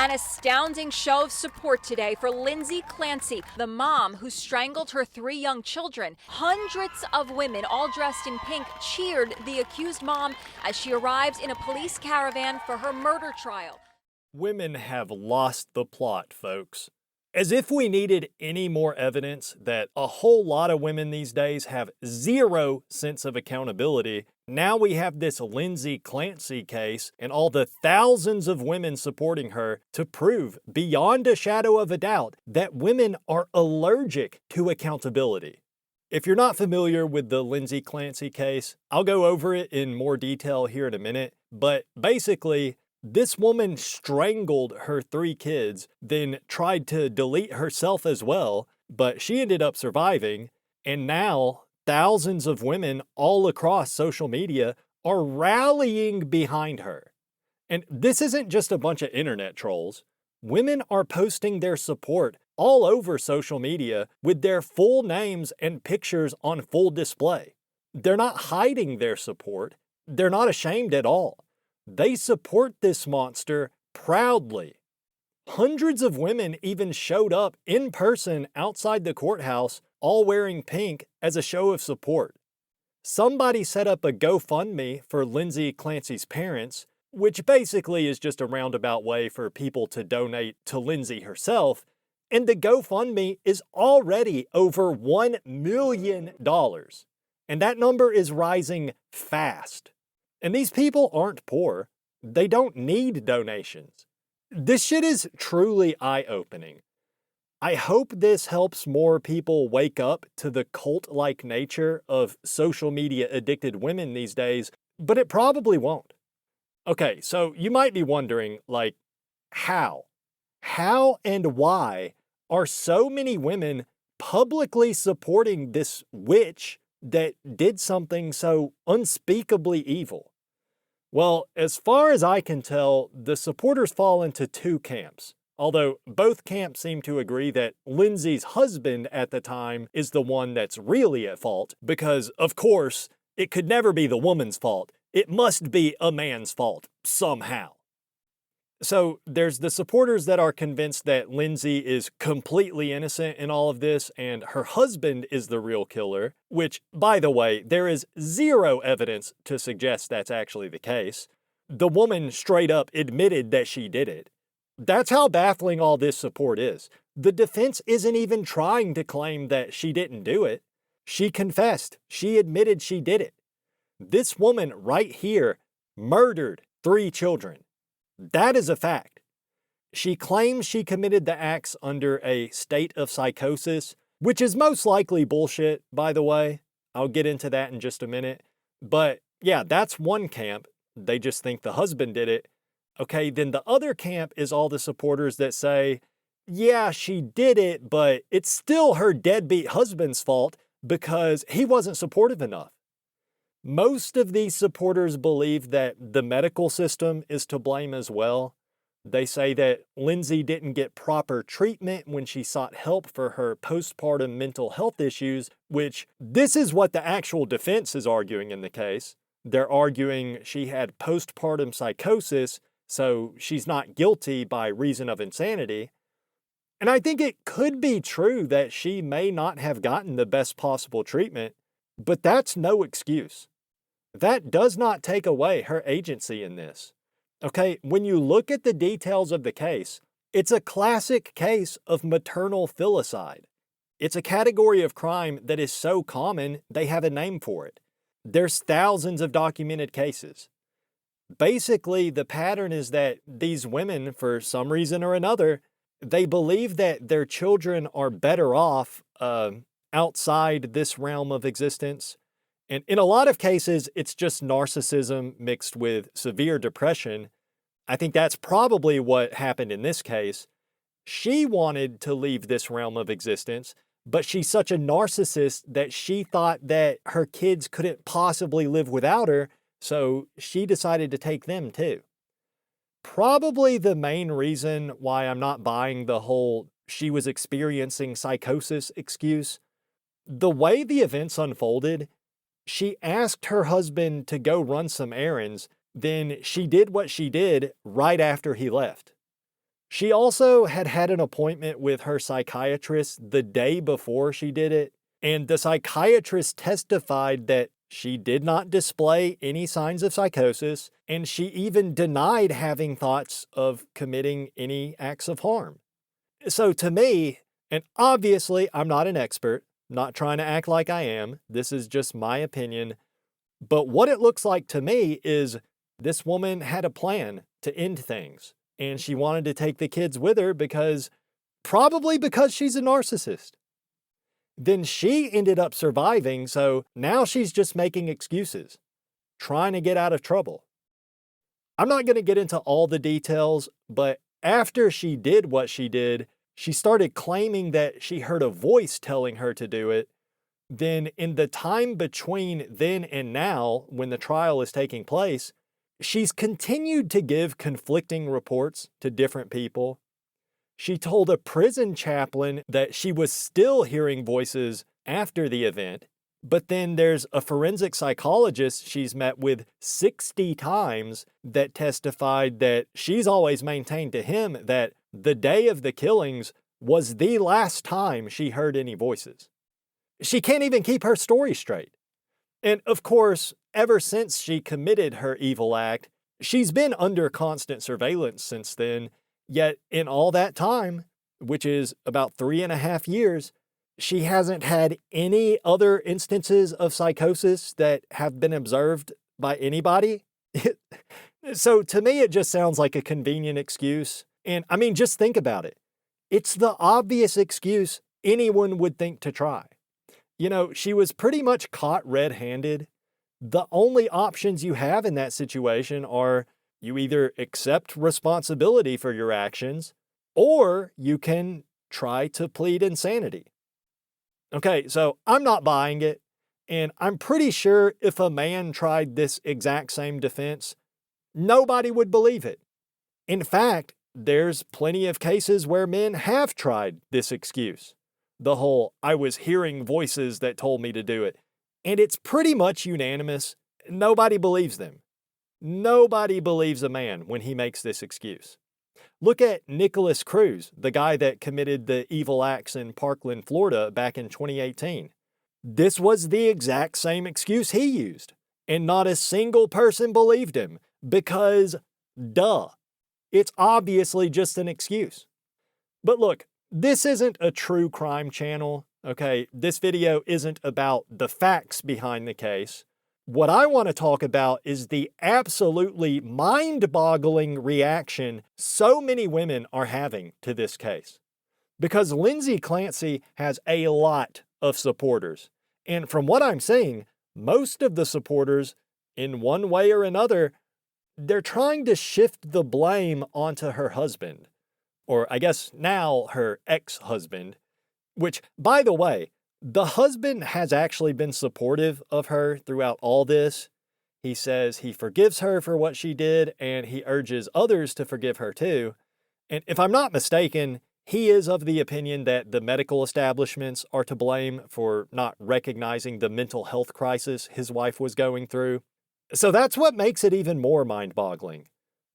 An astounding show of support today for Lindsay Clancy, the mom who strangled her 3 young children. Hundreds of women, all dressed in pink, cheered the accused mom as she arrived in a police caravan for her murder trial. Women have lost the plot, folks. As if we needed any more evidence that a whole lot of women these days have zero sense of accountability, now we have this Lindsay Clancy case and all the thousands of women supporting her to prove beyond a shadow of a doubt that women are allergic to accountability. If you're not familiar with the Lindsay Clancy case, I'll go over it in more detail here in a minute, but basically, this woman strangled her 3 kids, then tried to delete herself as well, but she ended up surviving, and now thousands of women all across social media are rallying behind her. And this isn't just a bunch of internet trolls. Women are posting their support all over social media with their full names and pictures on full display. They're not hiding their support. They're not ashamed at all. They support this monster proudly. Hundreds of women even showed up in person outside the courthouse, all wearing pink as a show of support. Somebody set up a GoFundMe for Lindsay Clancy's parents, which basically is just a roundabout way for people to donate to Lindsay herself, and the GoFundMe is already over $1 million. And that number is rising fast. And these people aren't poor. They don't need donations. This shit is truly eye-opening. I hope this helps more people wake up to the cult-like nature of social media addicted women these days, but it probably won't. Okay, so you might be wondering, like, how? How and why are so many women publicly supporting this witch that did something so unspeakably evil? Well, as far as I can tell, the supporters fall into 2 camps, although both camps seem to agree that Lindsay's husband at the time is the one that's really at fault, because, of course, it could never be the woman's fault. It must be a man's fault, somehow. So there's the supporters that are convinced that Lindsay is completely innocent in all of this and her husband is the real killer, which, by the way, there is zero evidence to suggest that's actually the case. The woman straight up admitted that she did it. That's how baffling all this support is. The defense isn't even trying to claim that she didn't do it. She confessed. She admitted she did it. This woman right here murdered 3 children. That is a fact. She claims she committed the acts under a state of psychosis, which is most likely bullshit, by the way. I'll get into that in just a minute. But yeah, that's one camp. They just think the husband did it. Okay, then the other camp is all the supporters that say, yeah, she did it, but it's still her deadbeat husband's fault because he wasn't supportive enough. Most of these supporters believe that the medical system is to blame as well. They say that Lindsay didn't get proper treatment when she sought help for her postpartum mental health issues, which this is what the actual defense is arguing in the case. They're arguing she had postpartum psychosis, so she's not guilty by reason of insanity. And I think it could be true that she may not have gotten the best possible treatment, but that's no excuse. That does not take away her agency in this. Okay, when you look at the details of the case, it's a classic case of maternal filicide. It's a category of crime that is so common, they have a name for it. There's thousands of documented cases. Basically, the pattern is that these women, for some reason or another, they believe that their children are better off outside this realm of existence. And in a lot of cases, it's just narcissism mixed with severe depression. I think that's probably what happened in this case. She wanted to leave this realm of existence, but she's such a narcissist that she thought that her kids couldn't possibly live without her, so she decided to take them too. Probably the main reason why I'm not buying the whole she was experiencing psychosis excuse. The way the events unfolded, she asked her husband to go run some errands, then she did what she did right after he left. She also had had an appointment with her psychiatrist the day before she did it, and the psychiatrist testified that she did not display any signs of psychosis, and she even denied having thoughts of committing any acts of harm. So to me, and obviously I'm not an expert, not trying to act like I am, this is just my opinion, but what it looks like to me is this woman had a plan to end things, and she wanted to take the kids with her probably because she's a narcissist. Then she ended up surviving, so now she's just making excuses, trying to get out of trouble. I'm not going to get into all the details, but after she did what she did, she started claiming that she heard a voice telling her to do it. Then in the time between then and now, when the trial is taking place, she's continued to give conflicting reports to different people. She told a prison chaplain that she was still hearing voices after the event, but then there's a forensic psychologist she's met with 60 times that testified that she's always maintained to him that the day of the killings was the last time she heard any voices. She can't even keep her story straight. And of course, ever since she committed her evil act, she's been under constant surveillance since then. Yet in all that time, which is about 3.5 years, she hasn't had any other instances of psychosis that have been observed by anybody. So to me, it just sounds like a convenient excuse. And I mean, just think about it. It's the obvious excuse anyone would think to try. You know, she was pretty much caught red-handed. The only options you have in that situation are you either accept responsibility for your actions, or you can try to plead insanity. Okay, so I'm not buying it, and I'm pretty sure if a man tried this exact same defense, nobody would believe it. In fact, there's plenty of cases where men have tried this excuse. The whole, I was hearing voices that told me to do it. And it's pretty much unanimous. Nobody believes them. Nobody believes a man when he makes this excuse. Look at Nicholas Cruz, the guy that committed the evil acts in Parkland, Florida back in 2018. This was the exact same excuse he used, and not a single person believed him because, duh, it's obviously just an excuse. But look, this isn't a true crime channel, okay? This video isn't about the facts behind the case. What I want to talk about is the absolutely mind-boggling reaction so many women are having to this case. Because Lindsay Clancy has a lot of supporters. And from what I'm seeing, most of the supporters, in one way or another, they're trying to shift the blame onto her husband. Or I guess now her ex-husband. Which, by the way, the husband has actually been supportive of her throughout all this. He says he forgives her for what she did, and he urges others to forgive her too. And if I'm not mistaken, he is of the opinion that the medical establishments are to blame for not recognizing the mental health crisis his wife was going through. So that's what makes it even more mind-boggling.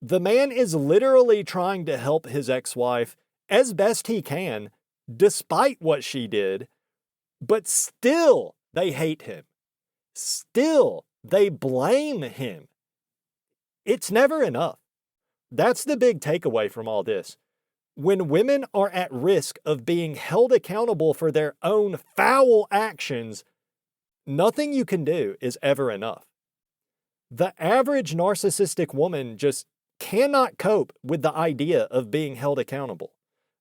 The man is literally trying to help his ex-wife as best he can, despite what she did, but still they hate him. Still they blame him. It's never enough. That's the big takeaway from all this. When women are at risk of being held accountable for their own foul actions, nothing you can do is ever enough. The average narcissistic woman just cannot cope with the idea of being held accountable,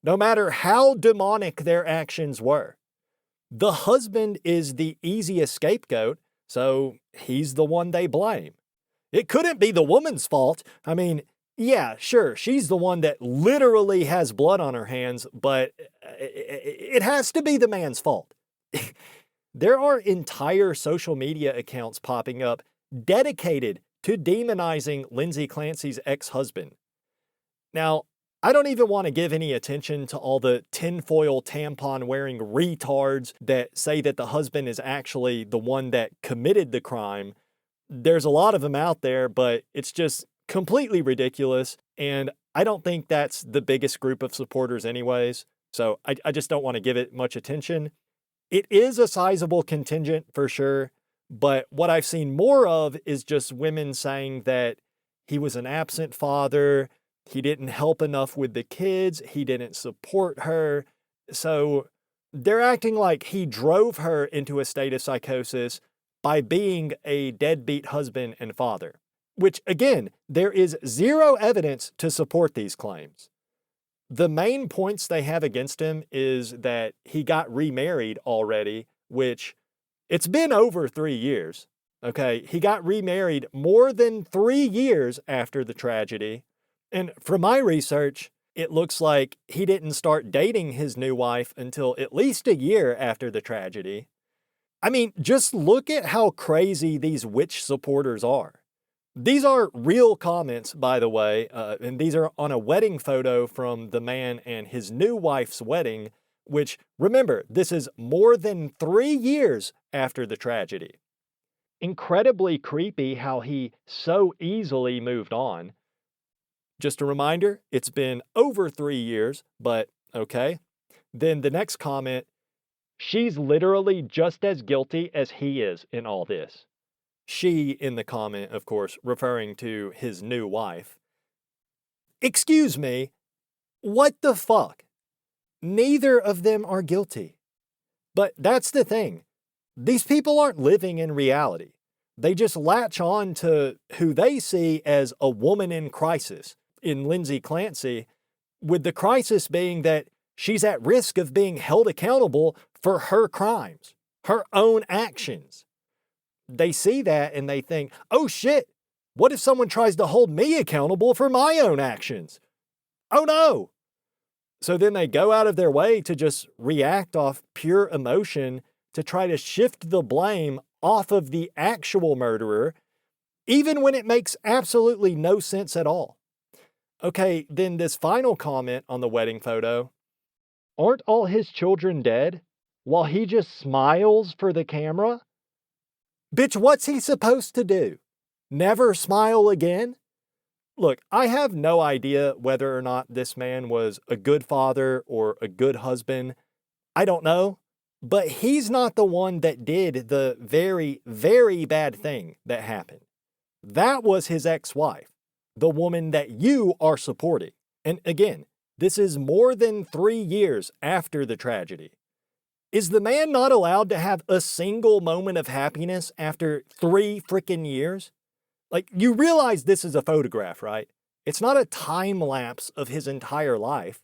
no matter how demonic their actions were. The husband is the easiest scapegoat, so he's the one they blame. It couldn't be the woman's fault. I mean, yeah, sure, she's the one that literally has blood on her hands, but it has to be the man's fault. There are entire social media accounts popping up dedicated to demonizing Lindsay Clancy's ex-husband. Now, I don't even want to give any attention to all the tinfoil tampon-wearing retards that say that the husband is actually the one that committed the crime. There's a lot of them out there, but it's just completely ridiculous, and I don't think that's the biggest group of supporters anyways, so I just don't want to give it much attention. It is a sizable contingent for sure, but what I've seen more of is just women saying that he was an absent father, he didn't help enough with the kids, he didn't support her. So they're acting like he drove her into a state of psychosis by being a deadbeat husband and father, which again, there is zero evidence to support these claims. The main points they have against him is that he got remarried already, which it's been over 3 years. Okay, he got remarried more than 3 years after the tragedy. And from my research, it looks like he didn't start dating his new wife until at least a year after the tragedy. I mean, just look at how crazy these witch supporters are. These are real comments, by the way, and these are on a wedding photo from the man and his new wife's wedding, which, remember, this is more than 3 years after the tragedy. Incredibly creepy how he so easily moved on. Just a reminder, it's been over 3 years, but okay. Then the next comment, she's literally just as guilty as he is in all this. She in the comment, of course, referring to his new wife. Excuse me, what the fuck? Neither of them are guilty. But that's the thing. These people aren't living in reality. They just latch on to who they see as a woman in crisis, in Lindsay Clancy, with the crisis being that she's at risk of being held accountable for her crimes, her own actions. They see that and they think, oh shit, what if someone tries to hold me accountable for my own actions? Oh no! So then they go out of their way to just react off pure emotion to try to shift the blame off of the actual murderer, even when it makes absolutely no sense at all. Okay, then this final comment on the wedding photo. Aren't all his children dead? While he just smiles for the camera? Bitch, what's he supposed to do? Never smile again? Look, I have no idea whether or not this man was a good father or a good husband. I don't know. But he's not the one that did the very, very bad thing that happened. That was his ex-wife, the woman that you are supporting. And again, this is more than 3 years after the tragedy. Is the man not allowed to have a single moment of happiness after 3 freaking years? Like, you realize this is a photograph, right? It's not a time lapse of his entire life.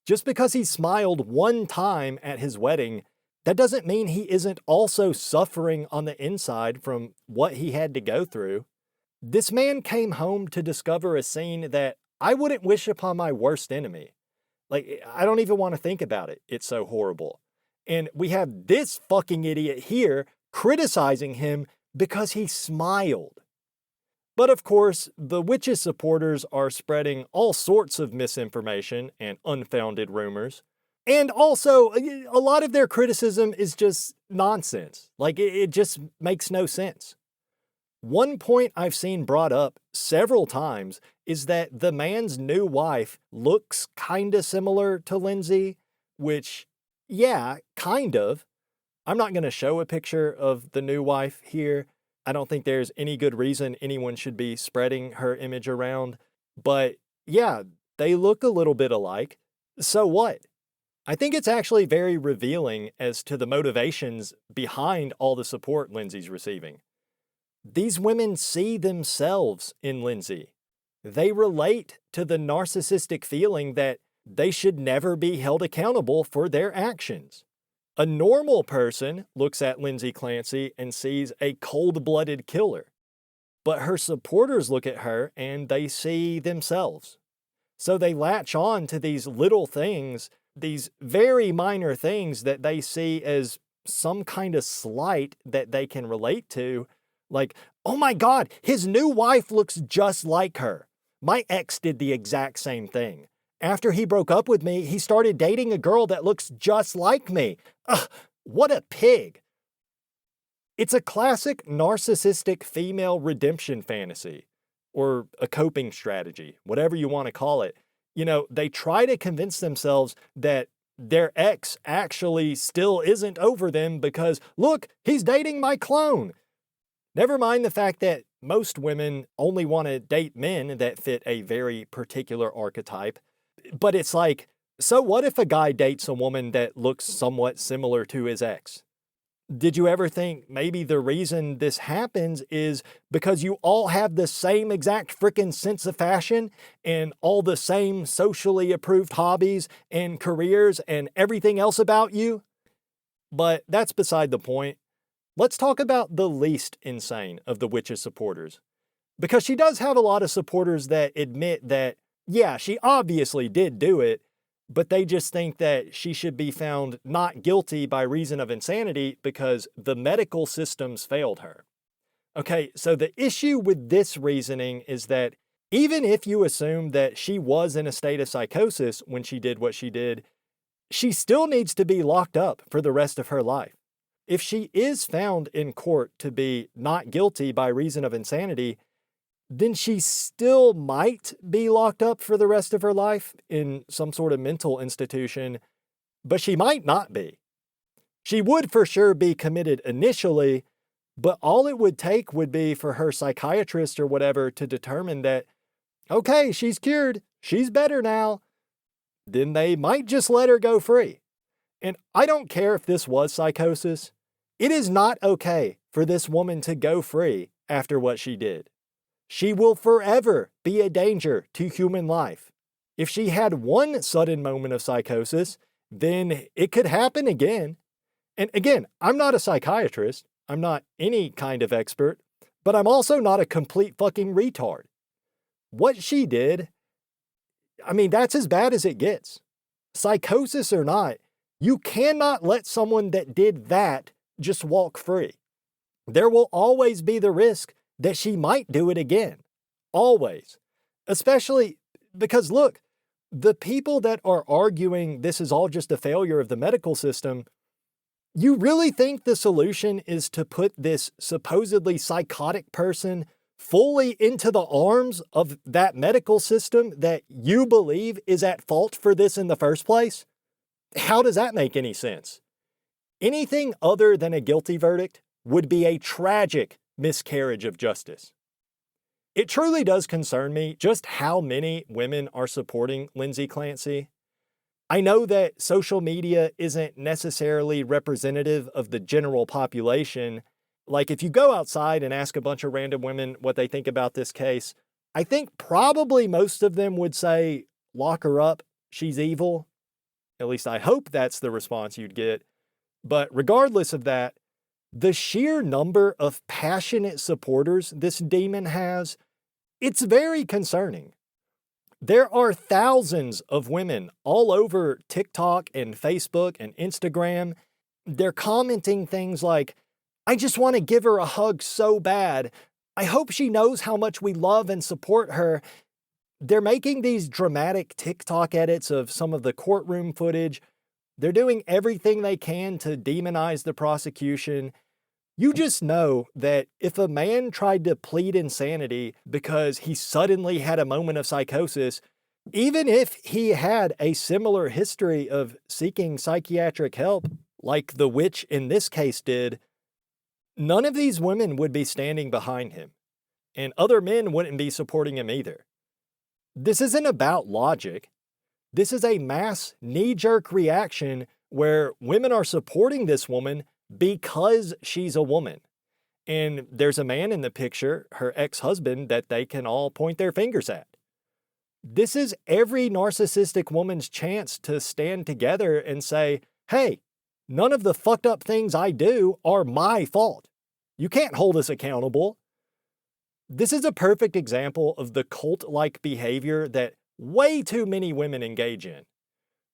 Just because he smiled one time at his wedding, that doesn't mean he isn't also suffering on the inside from what he had to go through. This man came home to discover a scene that I wouldn't wish upon my worst enemy. Like, I don't even want to think about it. It's so horrible. And we have this fucking idiot here criticizing him because he smiled. But of course, the witches' supporters are spreading all sorts of misinformation and unfounded rumors. And also, a lot of their criticism is just nonsense. Like, it just makes no sense. One point I've seen brought up several times is that the man's new wife looks kinda similar to Lindsay, which, yeah, kind of. I'm not going to show a picture of the new wife here. I don't think there's any good reason anyone should be spreading her image around. But yeah, they look a little bit alike. So what? I think it's actually very revealing as to the motivations behind all the support Lindsay's receiving. These women see themselves in Lindsay. They relate to the narcissistic feeling that they should never be held accountable for their actions. A normal person looks at Lindsay Clancy and sees a cold-blooded killer. But her supporters look at her and they see themselves. So they latch on to these little things, these very minor things that they see as some kind of slight that they can relate to. Like, oh my God, his new wife looks just like her. My ex did the exact same thing. After he broke up with me, he started dating a girl that looks just like me. Ugh, what a pig. It's a classic narcissistic female redemption fantasy, or a coping strategy, whatever you want to call it. They try to convince themselves that their ex actually still isn't over them because, look, he's dating my clone. Never mind the fact that most women only want to date men that fit a very particular archetype. But it's like, so what if a guy dates a woman that looks somewhat similar to his ex? Did you ever think maybe the reason this happens is because you all have the same exact freaking sense of fashion and all the same socially approved hobbies and careers and everything else about you? But that's beside the point. Let's talk about the least insane of the witch's supporters. Because she does have a lot of supporters that admit that, yeah, she obviously did do it, but they just think that she should be found not guilty by reason of insanity because the medical systems failed her. Okay, so the issue with this reasoning is that even if you assume that she was in a state of psychosis when she did what she did, she still needs to be locked up for the rest of her life. If she is found in court to be not guilty by reason of insanity, then she still might be locked up for the rest of her life in some sort of mental institution, but she might not be. She would for sure be committed initially, but all it would take would be for her psychiatrist or whatever to determine that, okay, she's cured, she's better now, then they might just let her go free. And I don't care if this was psychosis. It is not okay for this woman to go free after what she did. She will forever be a danger to human life. If she had one sudden moment of psychosis, then it could happen again. And again, I'm not a psychiatrist. I'm not any kind of expert, but I'm also not a complete fucking retard. What she did, that's as bad as it gets. Psychosis or not, you cannot let someone that did that just walk free. There will always be the risk that she might do it again. Always. Especially because, look, the people that are arguing this is all just a failure of the medical system, you really think the solution is to put this supposedly psychotic person fully into the arms of that medical system that you believe is at fault for this in the first place? How does that make any sense? Anything other than a guilty verdict would be a tragic miscarriage of justice. It truly does concern me just how many women are supporting Lindsay Clancy. I know that social media isn't necessarily representative of the general population. Like, if you go outside and ask a bunch of random women what they think about this case, I think probably most of them would say, lock her up, she's evil. At least I hope that's the response you'd get. But regardless of that, the sheer number of passionate supporters this demon has, it's very concerning. There are thousands of women all over TikTok and Facebook and Instagram. They're commenting things like, I just want to give her a hug so bad. I hope she knows how much we love and support her. They're making these dramatic TikTok edits of some of the courtroom footage. They're doing everything they can to demonize the prosecution. You just know that if a man tried to plead insanity because he suddenly had a moment of psychosis, even if he had a similar history of seeking psychiatric help, like the witch in this case did, none of these women would be standing behind him, and other men wouldn't be supporting him either. This isn't about logic. This is a mass knee-jerk reaction where women are supporting this woman because she's a woman. And there's a man in the picture, her ex-husband, that they can all point their fingers at. This is every narcissistic woman's chance to stand together and say, hey, none of the fucked up things I do are my fault. You can't hold us accountable. This is a perfect example of the cult-like behavior that way too many women engage in.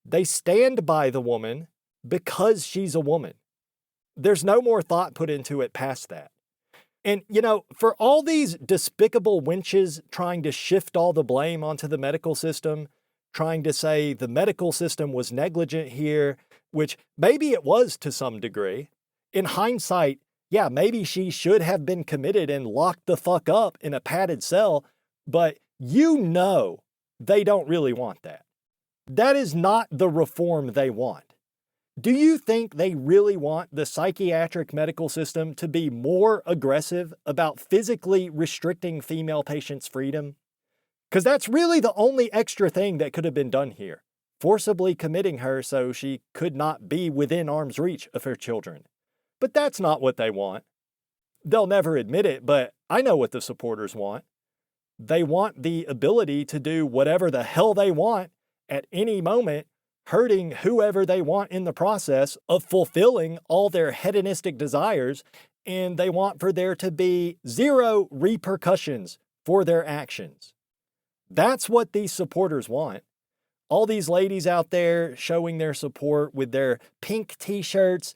They stand by the woman because she's a woman. There's no more thought put into it past that. And, for all these despicable wenches trying to shift all the blame onto the medical system, trying to say the medical system was negligent here, which maybe it was to some degree. In hindsight, yeah, maybe she should have been committed and locked the fuck up in a padded cell, but they don't really want that. That is not the reform they want. Do you think they really want the psychiatric medical system to be more aggressive about physically restricting female patients' freedom? Because that's really the only extra thing that could have been done here, forcibly committing her so she could not be within arm's reach of her children. But that's not what they want. They'll never admit it, but I know what the supporters want. They want the ability to do whatever the hell they want at any moment, hurting whoever they want in the process of fulfilling all their hedonistic desires, and they want for there to be zero repercussions for their actions. That's what these supporters want. All these ladies out there showing their support with their pink t-shirts,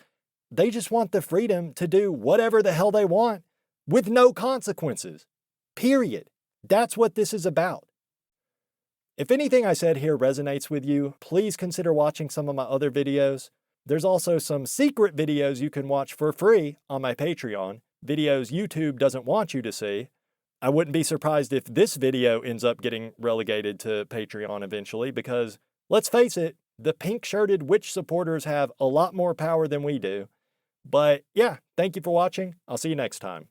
they just want the freedom to do whatever the hell they want with no consequences. Period. That's what this is about. If anything I said here resonates with you, please consider watching some of my other videos. There's also some secret videos you can watch for free on my Patreon, videos YouTube doesn't want you to see. I wouldn't be surprised if this video ends up getting relegated to Patreon eventually because, let's face it, the pink-shirted witch supporters have a lot more power than we do. But yeah, thank you for watching. I'll see you next time.